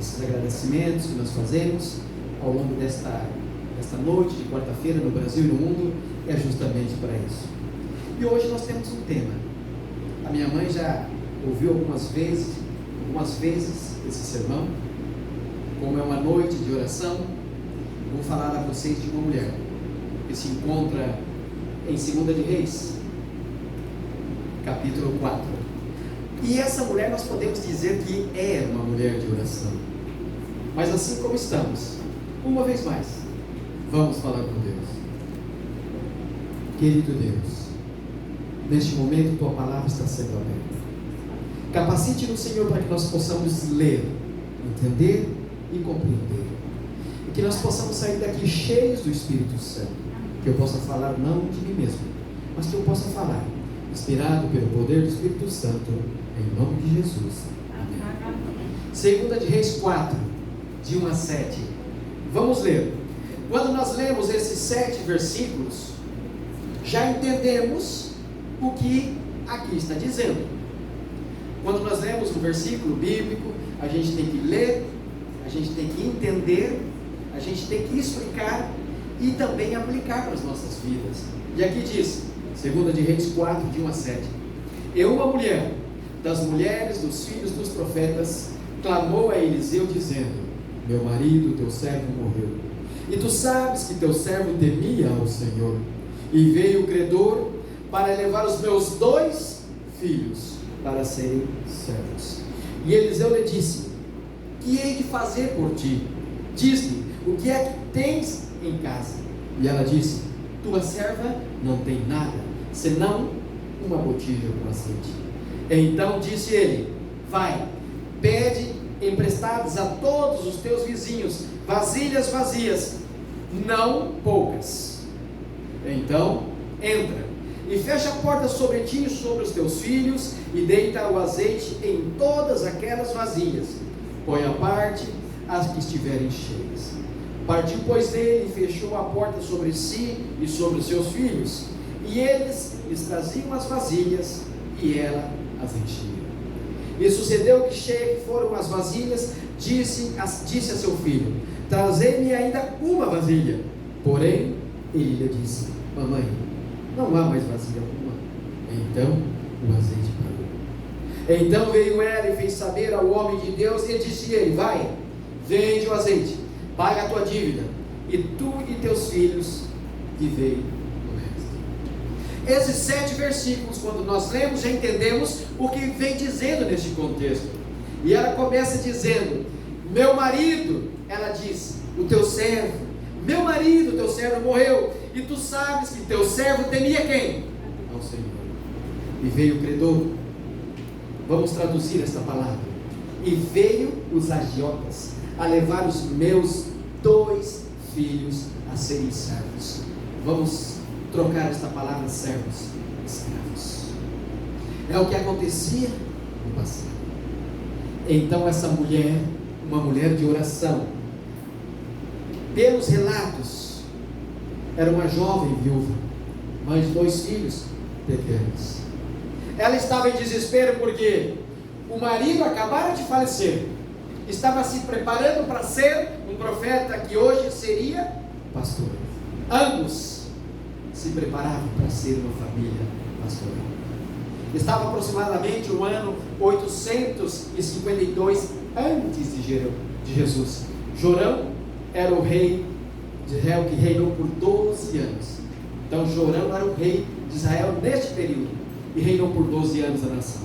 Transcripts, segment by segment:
esses agradecimentos que nós fazemos ao longo desta noite de quarta-feira no Brasil e no mundo, é justamente para isso. E hoje nós temos um tema. A minha mãe já ouviu algumas vezes esse sermão. Como é uma noite de oração, vou falar a vocês de uma mulher que se encontra em 2 de Reis, capítulo 4. E essa mulher nós podemos dizer que é uma mulher de oração. Mas assim como estamos, uma vez mais, vamos falar com Deus. Querido Deus, neste momento tua palavra está sendo aberta. Capacite-nos, Senhor, para que nós possamos ler, entender e compreender. E que nós possamos sair daqui cheios do Espírito Santo. Que eu possa falar não de mim mesmo, mas que eu possa falar inspirado pelo poder do Espírito Santo, em nome de Jesus. Amém. 2 de Reis 4, de 1 a 7. Vamos ler. Quando nós lemos esses 7 versículos, já entendemos o que aqui está dizendo. Quando nós lemos um versículo bíblico, a gente tem que ler, a gente tem que entender, a gente tem que explicar e também aplicar para as nossas vidas. E aqui diz, 2 de Reis 4, de 1 a 7. E uma mulher das mulheres dos filhos dos profetas clamou a Eliseu dizendo: meu marido, teu servo, morreu. E tu sabes que teu servo temia ao Senhor. E veio o credor para levar os meus 2 filhos para serem servos. E Eliseu lhe disse: que hei de fazer por ti? Diz-me, o que é que tens em casa? E ela disse: tua serva não tem nada, senão uma botija com azeite. Então disse ele: vai, pede emprestadas a todos os teus vizinhos vasilhas vazias, não poucas. Então entra e fecha a porta sobre ti e sobre os teus filhos, e deita o azeite em todas aquelas vasilhas. Põe à parte as que estiverem cheias. Partiu, pois, ele e fechou a porta sobre si e sobre os seus filhos, e eles lhes traziam as vasilhas, e ela as enchia. E sucedeu que, cheia que foram as vasilhas, disse a seu filho: trazei-me ainda uma vasilha. Porém, ele lhe disse: mamãe, não há mais vasilha alguma. Então o azeite parou. Então veio ela e fez saber ao homem de Deus, e disse ele: vai, vende o azeite, paga a tua dívida, e tu e teus filhos vivei o resto. Esses 7 versículos, quando nós lemos, já entendemos o que vem dizendo neste contexto. E ela começa dizendo: meu marido, ela diz, o teu servo, meu marido, teu servo morreu, e tu sabes que teu servo temia quem? Ao Senhor. E veio o credor. Vamos traduzir esta palavra. E veio os agiotas a levar os meus 2 filhos a serem servos. Vamos trocar esta palavra servos, escravos. É o que acontecia no passado. Então essa mulher, uma mulher de oração, pelos relatos, era uma jovem viúva, mãe de 2 filhos pequenos. Ela estava em desespero porque o marido acabara de falecer, estava se preparando para ser um profeta que hoje seria pastor. Ambos se preparavam para ser uma família pastoral. Estava aproximadamente o ano 852 antes de Jesus. Jorão era o rei de Israel que reinou por 12 anos. Então Jorão era o rei de Israel neste período e reinou por 12 anos a nação.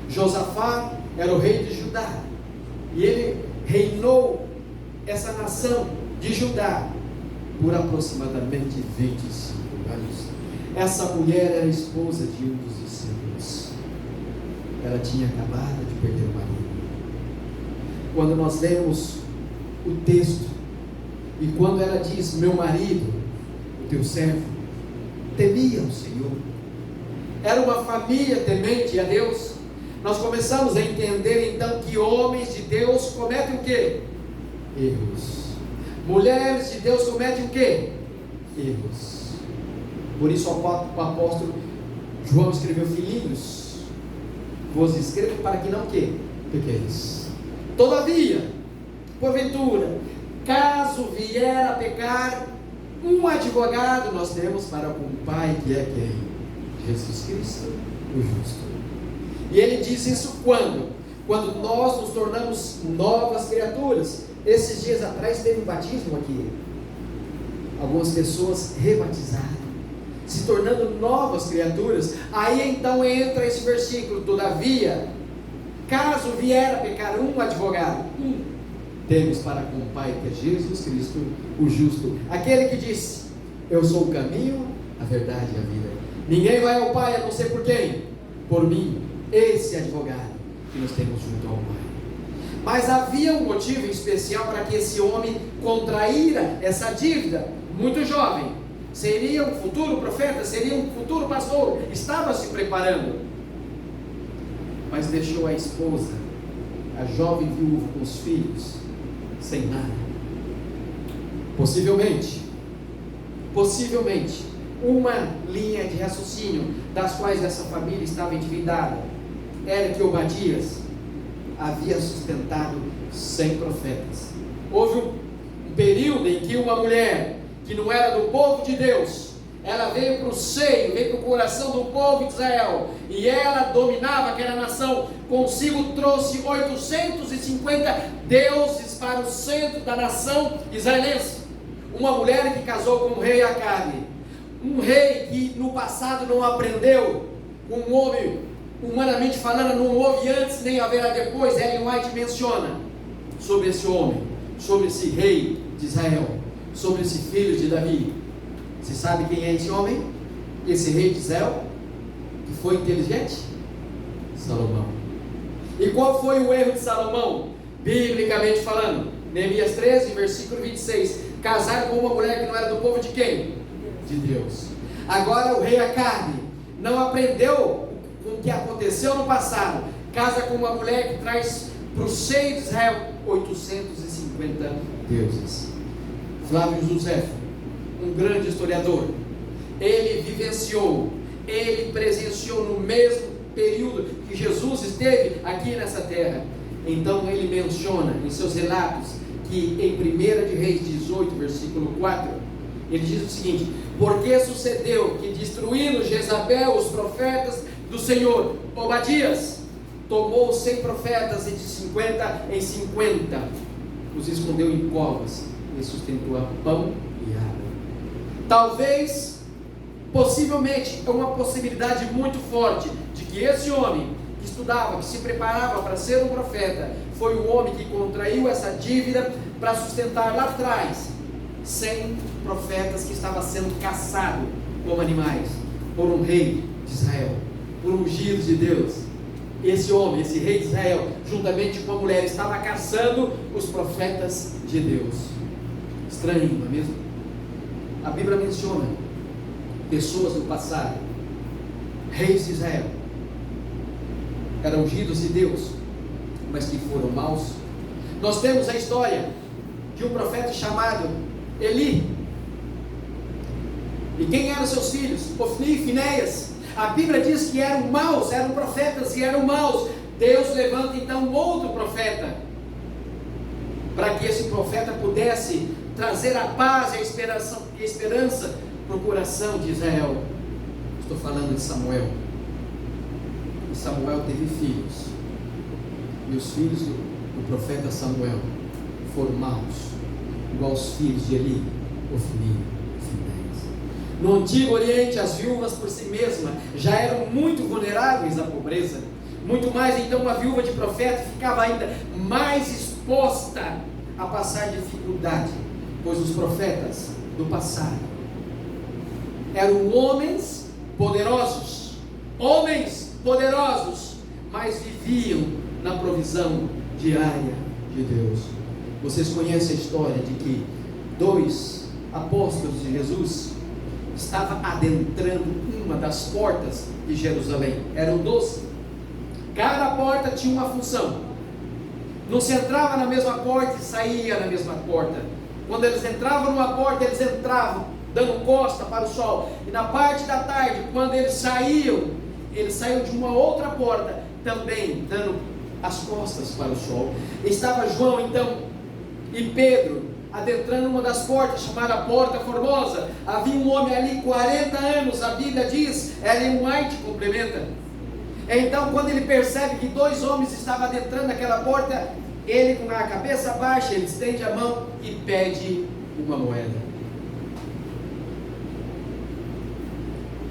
Josafá era o rei de Judá e ele reinou essa nação de Judá por aproximadamente 25 anos. Essa mulher era esposa de um dos discípulos. Ela tinha acabado de perder o marido. Quando nós lemos o texto, e quando ela diz: meu marido, o teu servo, temia o Senhor, era uma família temente a Deus. Nós começamos a entender então que homens de Deus cometem o quê? Erros. Mulheres de Deus cometem o quê? Erros. Por isso o apóstolo João escreveu: filhinhos, vos escrevo para que não o quê? Pequeis. Todavia, porventura, caso vier a pecar, um advogado nós temos para com o Pai, que é quem? Jesus Cristo, o justo. E ele diz isso quando? Quando nós nos tornamos novas criaturas. Esses dias atrás teve um batismo aqui. Algumas pessoas rebatizaram, se tornando novas criaturas. Aí então entra esse versículo: todavia, caso vier a pecar um advogado, temos para com o Pai, que é Jesus Cristo, o justo. Aquele que disse: eu sou o caminho, a verdade e a vida. Ninguém vai ao Pai a não ser por quem? Por mim. Esse advogado que nós temos junto ao Pai. Mas havia um motivo especial para que esse homem contraíra essa dívida. Muito jovem, seria um futuro profeta, seria um futuro pastor, estava se preparando, mas deixou a esposa, a jovem viúva com os filhos, sem nada. Possivelmente, uma linha de raciocínio das quais essa família estava endividada era que Obadias havia sustentado 100 profetas. Houve um período em que uma mulher que não era do povo de Deus, ela veio para o seio, veio para o coração do povo de Israel, e ela dominava aquela nação. Consigo trouxe 850 deuses para o centro da nação israelense. Uma mulher que casou com o rei Acabe, um rei que no passado não aprendeu com um homem, humanamente falando, não houve antes nem haverá depois. Ellen White menciona sobre esse homem, sobre esse rei de Israel, sobre esse filho de Davi. Você sabe quem é esse homem? Esse rei de Israel, que foi inteligente? Salomão. E qual foi o erro de Salomão, biblicamente falando? Neemias 13, versículo 26. Casar com uma mulher que não era do povo de quem? De Deus. Agora o rei Acabe não aprendeu com o que aconteceu no passado. Casa com uma mulher que traz para o seio de Israel 850 deuses. Flávio Josefo, um grande historiador, ele vivenciou, ele presenciou no mesmo período que Jesus esteve aqui nessa terra. Então ele menciona em seus relatos que em 1 de Reis 18, versículo 4, ele diz o seguinte: porque sucedeu que, destruindo Jezabel os profetas do Senhor, Obadias tomou 100 profetas, e de 50 em 50 os escondeu em covas e sustentou a pão e água. Talvez, possivelmente, é uma possibilidade muito forte de que esse homem que estudava, que se preparava para ser um profeta, foi o homem que contraiu essa dívida para sustentar lá atrás 100 profetas que estavam sendo caçados como animais por um rei de Israel, por um ungido de Deus. Esse homem, esse rei de Israel, juntamente com a mulher, estava caçando os profetas de Deus. Estranho, não é mesmo? A Bíblia menciona pessoas do passado, reis de Israel, eram ungidos de Deus, mas que foram maus. Nós temos a história de um profeta chamado Eli. E quem eram seus filhos? Ofni e Finéias. A Bíblia diz que eram maus, eram profetas e eram maus. Deus levanta então outro profeta, para que esse profeta pudesse trazer a paz e a esperança para o coração de Israel. Estou falando de Samuel. E Samuel teve filhos, e os filhos do profeta Samuel foram maus, igual os filhos de Eli, Ofni e Finéias. No Antigo Oriente, as viúvas por si mesmas já eram muito vulneráveis à pobreza. Muito mais então, uma viúva de profeta ficava ainda mais exposta a passar dificuldade, pois os profetas do passado eram homens poderosos, mas viviam na provisão diária de Deus. Vocês conhecem a história de que 2 apóstolos de Jesus estavam adentrando uma das portas de Jerusalém. Eram 12. Cada porta tinha uma função. Não se entrava na mesma porta e saía na mesma porta. Quando eles entravam numa porta, eles entravam dando costa para o sol. E na parte da tarde, quando eles saíam de uma outra porta, também dando as costas para o sol. Estava João então E Pedro, adentrando uma das portas, chamada Porta Formosa, havia um homem ali, 40 anos, a Bíblia diz, Ellen White complementa. Então, quando ele percebe que 2 homens estavam adentrando aquela porta, ele, com a cabeça baixa, ele estende a mão e pede uma moeda.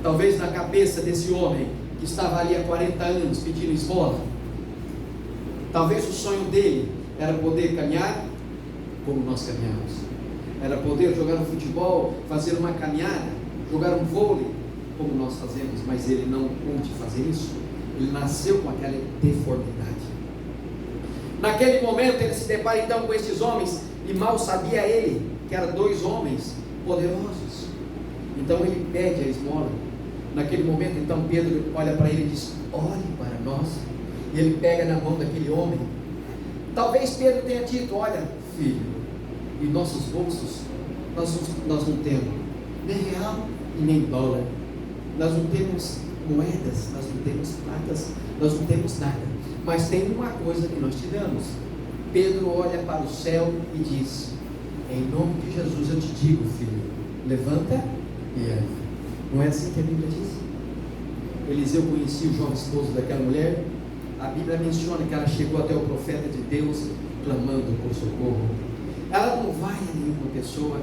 Talvez na cabeça desse homem, que estava ali há 40 anos pedindo esmola, talvez o sonho dele era poder caminhar como nós caminhamos, era poder jogar um futebol, fazer uma caminhada, jogar um vôlei como nós fazemos, mas ele não pôde fazer isso. Ele nasceu com aquela deformidade. Naquele momento ele se depara então com esses homens, e mal sabia ele que eram 2 homens poderosos. Então ele pede a esmola. Naquele momento então Pedro olha para ele e diz: olhe para nós. E ele pega na mão daquele homem. Talvez Pedro tenha dito: olha, filho, em nossos bolsos nós não temos nem real e nem dólar, nós não temos moedas, nós não temos pratas, nós não temos nada, mas tem uma coisa que nós te damos. Pedro olha para o céu e diz: em nome de Jesus eu te digo, filho, levanta e anda. Não é assim que a Bíblia diz? Eliseu conhecia o jovem esposo daquela mulher. A Bíblia menciona que ela chegou até o profeta de Deus clamando por socorro. Ela não vai a nenhuma pessoa.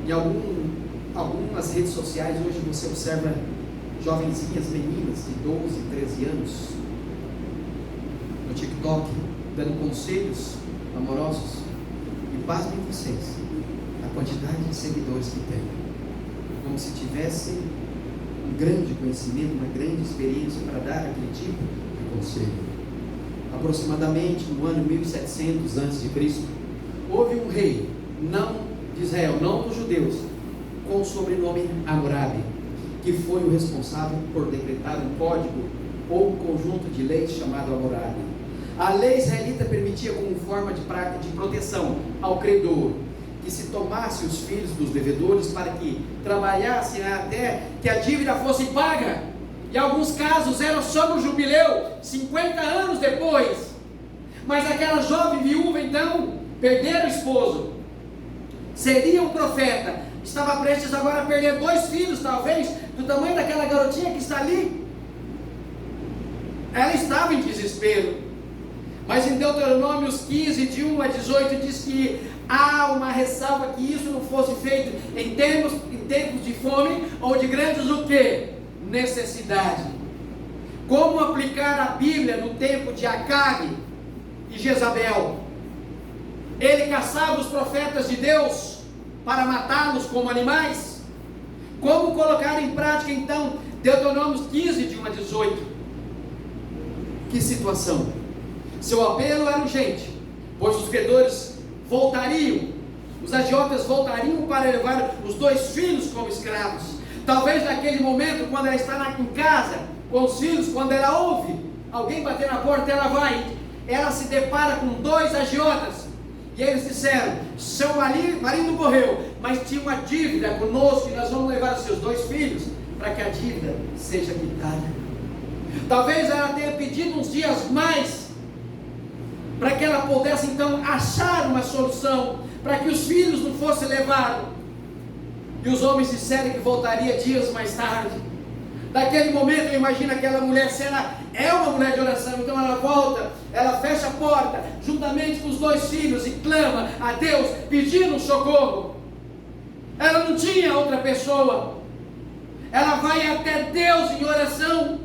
Em algumas redes sociais hoje você observa jovenzinhas, meninas de 12, 13 anos no TikTok dando conselhos amorosos. E pasmem vocês, a quantidade de seguidores que tem, como se tivessem um grande conhecimento, uma grande experiência para dar aquele tipo de conselho. Aproximadamente no ano 1700 a.C., houve um rei, não de Israel, não dos judeus, com o sobrenome Hammurabi, que foi o responsável por decretar um código ou um conjunto de leis chamado Hammurabi. A lei israelita permitia, como forma de proteção ao credor, que se tomasse os filhos dos devedores para que trabalhassem até que a dívida fosse paga. Em alguns casos era só no jubileu, 50 anos depois. Mas aquela jovem viúva então perdera o esposo, seria um profeta, estava prestes agora a perder 2 filhos, talvez do tamanho daquela garotinha que está ali. Ela estava em desespero. Mas em Deuteronômios 15, de 1 a 18, diz que há uma ressalva que isso não fosse feito em tempos de fome ou de grandes o quê? Necessidade. Como aplicar a Bíblia no tempo de Acabe e Jezabel? Ele caçava os profetas de Deus para matá-los como animais. Como colocar em prática então Deuteronômios 15, de 1 a 18? Que situação? Seu apelo era urgente, pois os credores voltariam, os agiotas voltariam para levar os 2 filhos como escravos. Talvez naquele momento, quando ela está em casa com os filhos, quando ela ouve alguém bater na porta, ela se depara com 2 agiotas, e eles disseram: seu marido morreu, mas tinha uma dívida conosco, e nós vamos levar os seus 2 filhos, para que a dívida seja quitada. Talvez ela tenha pedido uns dias mais, para que ela pudesse então achar uma solução, para que os filhos não fossem levados. E os homens disseram que voltaria dias mais tarde. Naquele momento eu imagino aquela mulher, se ela é uma mulher de oração, então ela volta, ela fecha a porta, juntamente com os 2 filhos, e clama a Deus, pedindo socorro. Ela não tinha outra pessoa. Ela vai até Deus em oração,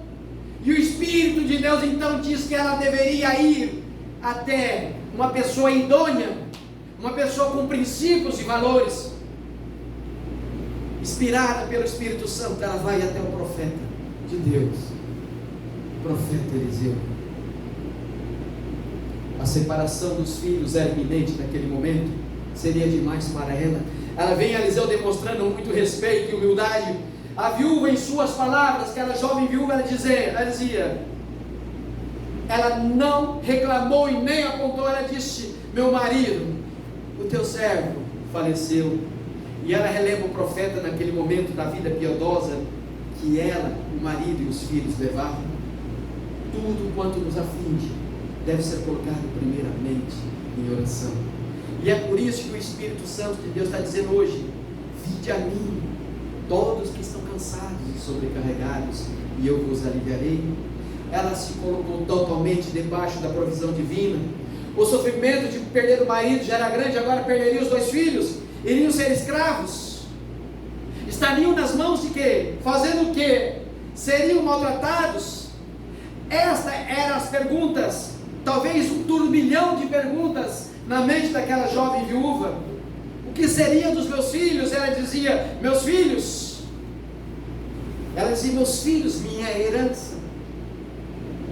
e o Espírito de Deus então diz que ela deveria ir até uma pessoa idônea, uma pessoa com princípios e valores. Inspirada pelo Espírito Santo, ela vai até o profeta de Deus, o profeta Eliseu. A separação dos filhos era iminente naquele momento, seria demais para ela. Ela vem a Eliseu demonstrando muito respeito e humildade. A viúva, em suas palavras, aquela jovem viúva, ela dizia, ela não reclamou e nem apontou, ela disse: meu marido, o teu servo, faleceu. E ela relembra o profeta naquele momento da vida piedosa, que ela, o marido e os filhos levavam. Tudo quanto nos aflige deve ser colocado primeiramente em oração. E é por isso que o Espírito Santo de Deus está dizendo hoje: vinde a mim, todos que estão cansados e sobrecarregados, e eu vos aliviarei. Ela se colocou totalmente debaixo da provisão divina. O sofrimento de perder o marido já era grande, agora perderia os 2 filhos, iriam ser escravos, estariam nas mãos de quê? Fazendo o quê? Seriam maltratados. Estas eram as perguntas, talvez um turbilhão de perguntas na mente daquela jovem viúva. O que seria dos meus filhos? Ela dizia: meus filhos. Ela dizia: meus filhos, minha herança.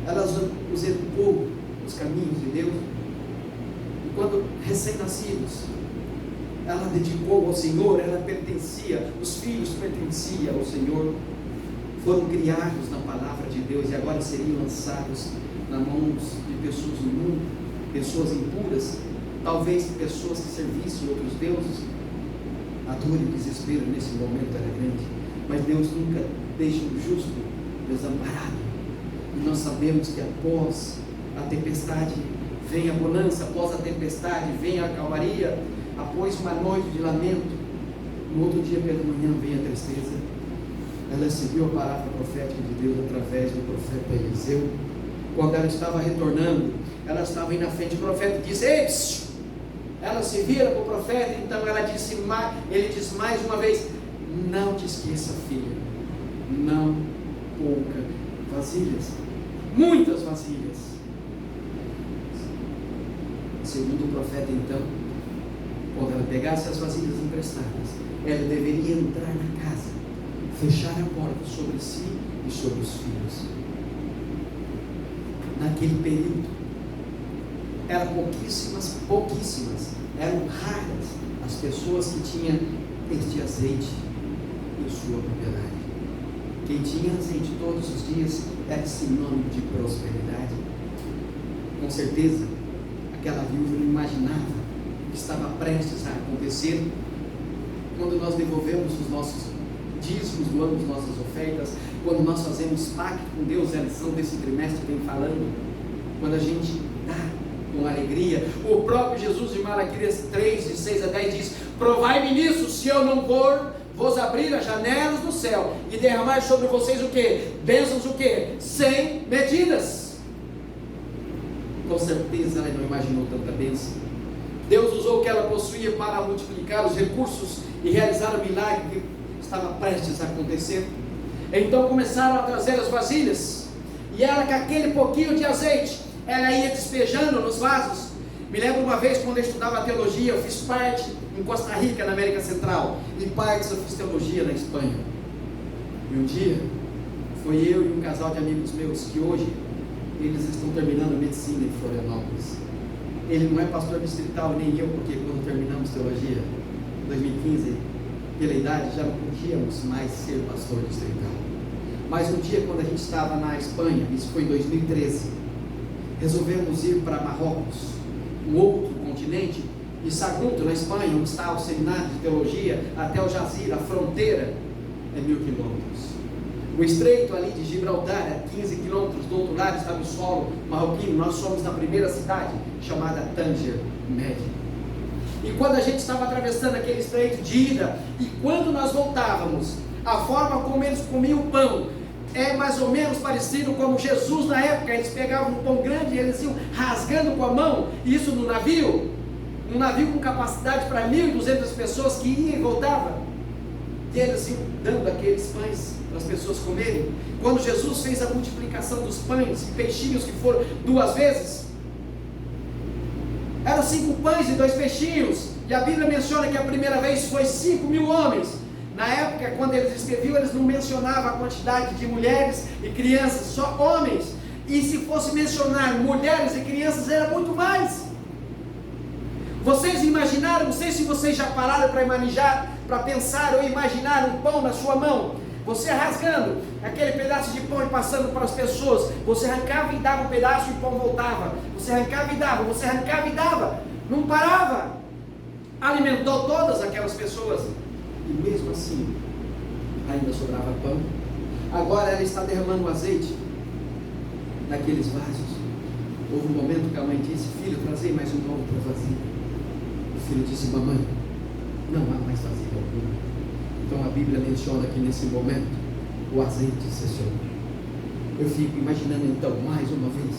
Ela os educou nos caminhos de Deus. E quando recém-nascidos, ela dedicou ao Senhor, ela pertencia, os filhos pertenciam ao Senhor. Foram criados na palavra de Deus e agora seriam lançados nas mãos de pessoas do mundo, pessoas impuras, talvez pessoas que servissem outros deuses. A dor e o desespero nesse momento era grande, mas Deus nunca deixa o justo desamparado. E nós sabemos que após a tempestade vem a bonança, após a tempestade vem a calmaria, após uma noite de lamento, no outro dia pela manhã vem a tristeza. Ela recebeu a palavra profética de Deus através do profeta Eliseu. Quando ela estava retornando, ela estava indo na frente, o profeta disse: ei, psiu! Ela se vira para o profeta, então ele diz mais uma vez: não te esqueça, filha, não pouca vasilhas, muitas vasilhas. Segundo o profeta, então, quando ela pegasse as vasilhas emprestadas, ela deveria entrar na casa, fechar a porta sobre si e sobre os filhos. Naquele período, eram pouquíssimas, eram raras as pessoas que tinham este azeite em sua propriedade. Quem tinha azeite todos os dias era sinônimo de prosperidade. Com certeza, aquela viúva não imaginava o que estava prestes a acontecer quando nós devolvemos os nossos dízimos, doamos nossas ofertas, quando nós fazemos pacto com Deus. A lição desse trimestre vem falando, quando a gente dá com alegria. O próprio Jesus em Malaquias 3, de 6 a 10 diz: provai-me nisso, se eu não for vos abrir as janelas do céu e derramar sobre vocês o que? Bênçãos o que? Sem medidas. Com certeza ela não imaginou tanta bênção. Deus usou o que ela possuía para multiplicar os recursos e realizar o milagre que estava prestes a acontecer. Então começaram a trazer as vasilhas, e ela, com aquele pouquinho de azeite, ela ia despejando nos vasos. Me lembro uma vez, quando eu estudava teologia, eu fiz parte em Costa Rica, na América Central, e partes eu fiz teologia na Espanha. E um dia, foi eu e um casal de amigos meus, que hoje eles estão terminando medicina em Florianópolis. Ele não é pastor distrital, nem eu, porque quando terminamos teologia, em 2015, pela idade, já não podíamos mais ser pastor distrital. Mas um dia, quando a gente estava na Espanha, isso foi em 2013, resolvemos ir para Marrocos, um outro continente, e Sagunto, na Espanha, onde está o seminário de teologia, até o Jazira, a fronteira, é 1000 quilômetros. O estreito ali de Gibraltar é 15 quilômetros, do outro lado está no solo marroquino. Nós somos na primeira cidade, chamada Tanger Med. E quando a gente estava atravessando aquele estreito de ida, e quando nós voltávamos, a forma como eles comiam o pão é mais ou menos parecido como Jesus na época. Eles pegavam um pão grande e eles iam rasgando com a mão, isso no navio, um navio com capacidade para 1.200 pessoas que iam e voltavam, e eles iam dando aqueles pães para as pessoas comerem. Quando Jesus fez a multiplicação dos pães e peixinhos, que foram 2 vezes, eram 5 pães e 2 peixinhos, e a Bíblia menciona que a primeira vez foi 5.000 homens. Na época, quando eles escreviam, eles não mencionavam a quantidade de mulheres e crianças, só homens. E se fosse mencionar mulheres e crianças, era muito mais. Vocês imaginaram, não sei se vocês já pararam para pensar ou imaginar um pão na sua mão, você rasgando aquele pedaço de pão e passando para as pessoas. Você arrancava e dava um pedaço e o pão voltava. Você arrancava e dava, você arrancava e dava, não parava. Alimentou todas aquelas pessoas. E mesmo assim, ainda sobrava pão. Agora ela está derramando azeite naqueles vasos. Houve um momento que a mãe disse: filho, trazei mais uma outra vasilha. filho disse: mamãe, não há mais vasilha alguma. Então a Bíblia menciona que nesse momento o azeite cessou. Eu fico imaginando então, mais uma vez,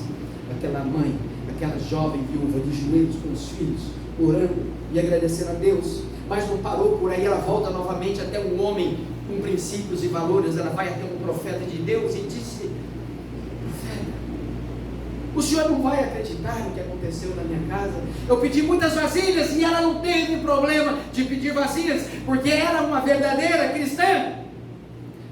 aquela mãe, aquela jovem viúva de joelhos com os filhos, orando e agradecendo a Deus. Mas não parou por aí, ela volta novamente até um homem com princípios e valores. Ela vai até um profeta de Deus e disse: profeta, o senhor não vai acreditar no que aconteceu na minha casa. Eu pedi muitas vasilhas e ela não teve problema de pedir vasilhas, porque era uma verdadeira cristã.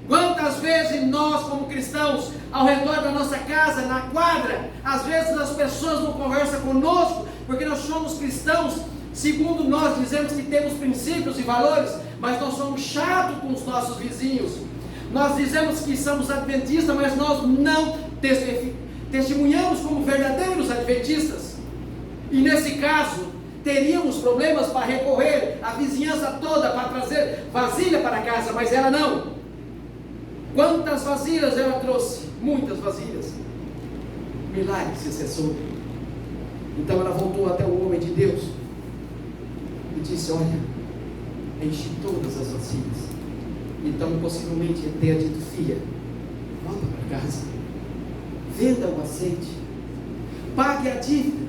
Quantas vezes nós, como cristãos, ao redor da nossa casa, na quadra, às vezes as pessoas não conversam conosco, porque nós somos cristãos, segundo nós dizemos que temos princípios e valores, mas nós somos chatos com os nossos vizinhos. Nós dizemos que somos adventistas, mas nós não testemunhamos como verdadeiros adventistas. E nesse caso, teríamos problemas para recorrer à vizinhança toda para trazer vasilha para casa, mas ela não. Quantas vasilhas ela trouxe? Muitas vasilhas. Milagre se cessou. Então ela voltou até o homem de Deus e disse: olha, enchi todas as vasilhas. Então possivelmente ele tenha dito: filha, volta para casa, venda o azeite, pague a dívida.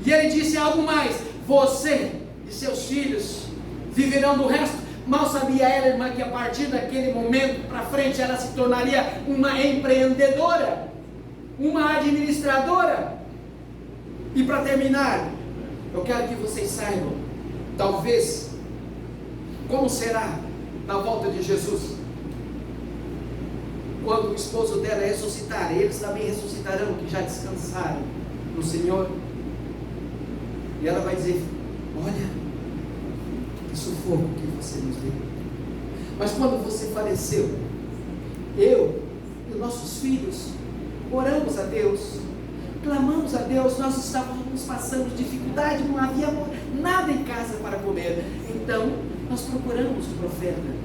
E ele disse algo mais: você e seus filhos viverão do resto. Mal sabia ela, irmã, que a partir daquele momento para frente ela se tornaria uma empreendedora, uma administradora. E para terminar, eu quero que vocês saibam, talvez, como será na volta de Jesus, quando o esposo dela ressuscitar. Eles também ressuscitarão, que já descansaram no Senhor. E ela vai dizer: olha, que sufoco que você nos deu. Mas quando você faleceu, eu e os nossos filhos oramos a Deus, clamamos a Deus. Nós estávamos passando dificuldade, não havia nada em casa para comer. Então nós procuramos o profeta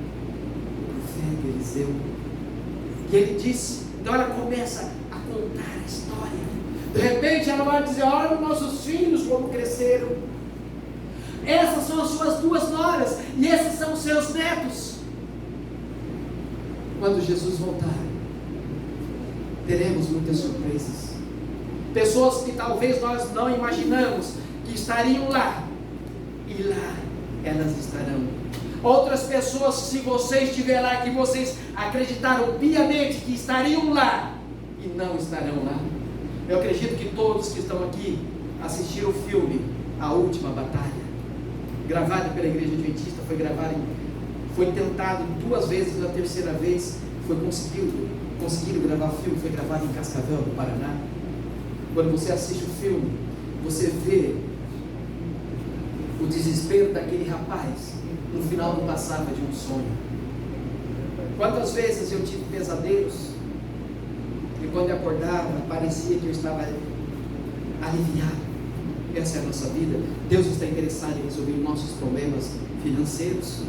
Eliseu, e ele disse. Então ela começa a contar a história. De repente ela vai dizer: olha os nossos filhos como cresceram, essas são as suas 2 noras, e esses são os seus netos. Quando Jesus voltar, teremos muitas surpresas. Pessoas que talvez nós não imaginamos que estariam lá, e lá elas estarão. Outras pessoas, se você estiver lá, que vocês acreditaram piamente que estariam lá, e não estarão lá. Eu acredito que todos que estão aqui assistiram o filme A Última Batalha, gravado pela Igreja Adventista. Foi tentado 2 vezes, na terceira vez conseguiram gravar o filme. Foi gravado em Cascavel, no Paraná. Quando você assiste o filme, você vê o desespero daquele rapaz. No final não passava de um sonho. Quantas vezes eu tive pesadelos, e quando eu acordava, parecia que eu estava aliviado. Essa é a nossa vida. Deus está interessado em resolver nossos problemas financeiros.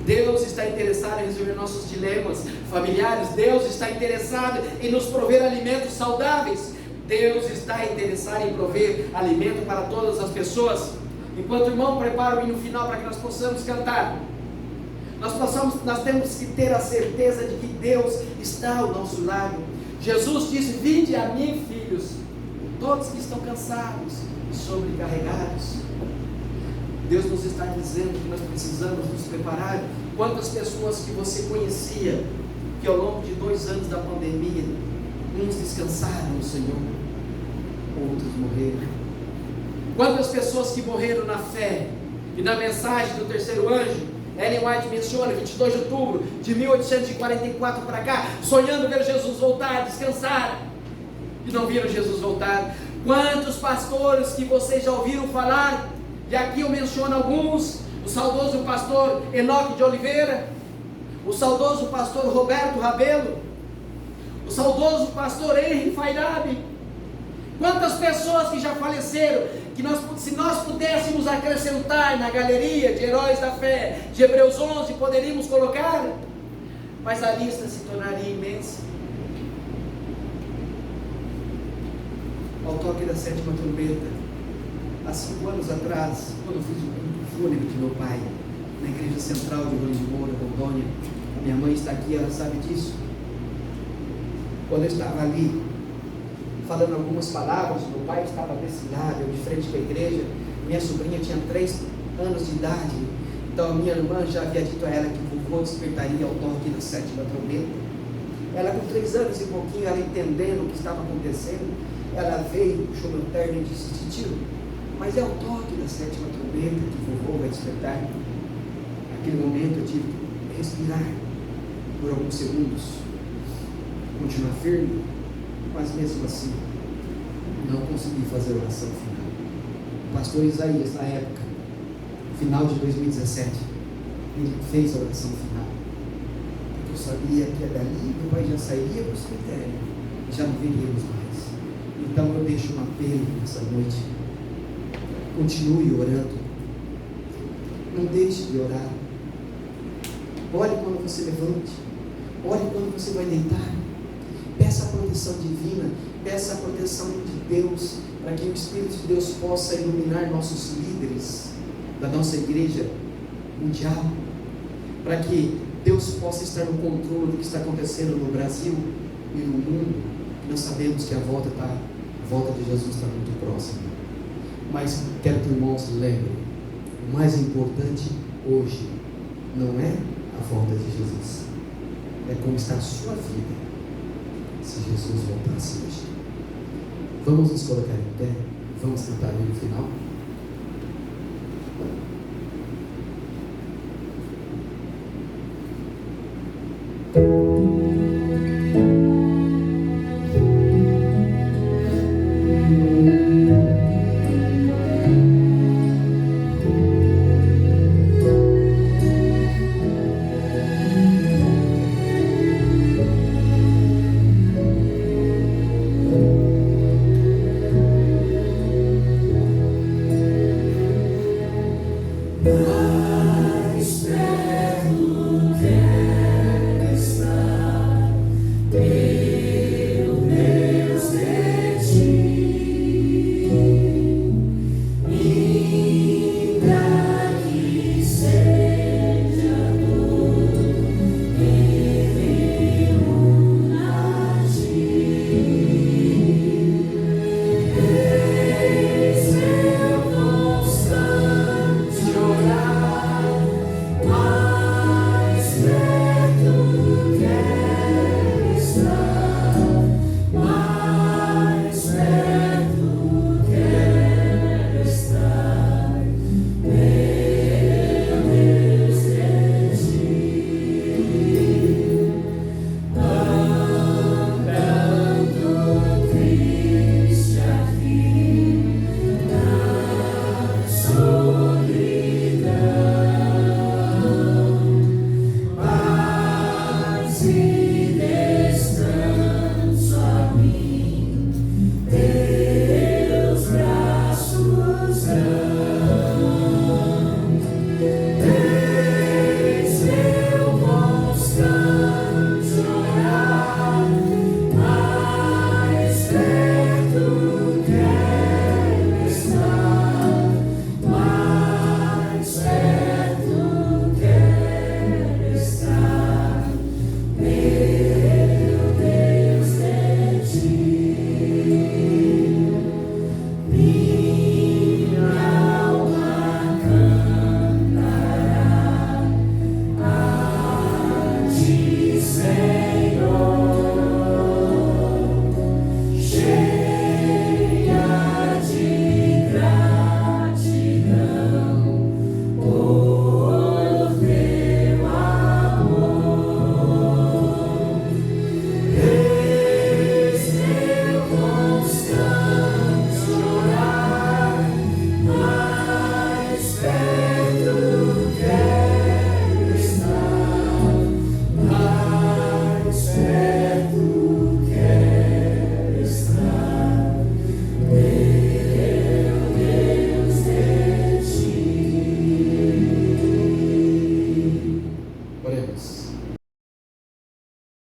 Deus está interessado em resolver nossos dilemas familiares. Deus está interessado em nos prover alimentos saudáveis. Deus está interessado em prover alimento para todas as pessoas. Enquanto o irmão prepara o hino final para que nós possamos cantar, nós temos que ter a certeza de que Deus está ao nosso lado. Jesus disse: vinde a mim, filhos, todos que estão cansados e sobrecarregados. Deus nos está dizendo que nós precisamos nos preparar. Quantas pessoas que você conhecia, que ao longo de 2 anos da pandemia, uns descansaram no Senhor, outros morreram. Quantas pessoas que morreram na fé e na mensagem do terceiro anjo. Ellen White menciona 22 de outubro de 1844 para cá, sonhando ver Jesus voltar, descansar, e não viram Jesus voltar. Quantos pastores que vocês já ouviram falar, e aqui eu menciono alguns: o saudoso pastor Enoque de Oliveira, o saudoso pastor Roberto Rabelo, o saudoso pastor Henry Fairabi. Quantas pessoas que já faleceram, que se nós pudéssemos acrescentar na galeria de heróis da fé de Hebreus 11, poderíamos colocar, mas a lista se tornaria imensa. Ao toque da 7ª trombeta, há 5 anos atrás, quando eu fiz o culto fúnebre de meu pai, na igreja central de Rolim de Moura, Rondônia. A minha mãe está aqui, ela sabe disso. Quando eu estava ali, falando algumas palavras, meu pai estava desse lado, eu de frente para a igreja. Minha sobrinha tinha 3 anos de idade, então a minha irmã já havia dito a ela que o vovô despertaria ao toque da 7ª trombeta. Ela com 3 anos e pouquinho, ela entendendo o que estava acontecendo, ela veio, puxou meu terno e disse: tio, mas é o toque da 7ª trombeta que o vovô vai despertar. Naquele momento eu tive que respirar por alguns segundos, continuar firme, mas mesmo assim não consegui fazer a oração final. O pastor Isaías, na época, final de 2017, ele fez a oração final, porque eu sabia que dali meu pai já sairia para o cemitério e já não veríamos mais. Então eu deixo um apelo nessa noite: continue orando, não deixe de orar. Ore quando você levante, ore quando você vai deitar. Peça a proteção divina, peça a proteção de Deus, para que o Espírito de Deus possa iluminar nossos líderes da nossa igreja mundial, para que Deus possa estar no controle do que está acontecendo no Brasil e no mundo. Nós sabemos que a volta de Jesus está muito próxima, mas quero que os irmãos lembrem: o mais importante hoje não é a volta de Jesus, é como está a sua vida se Jesus voltasse hoje. Vamos nos colocar em pé, vamos cantar no final.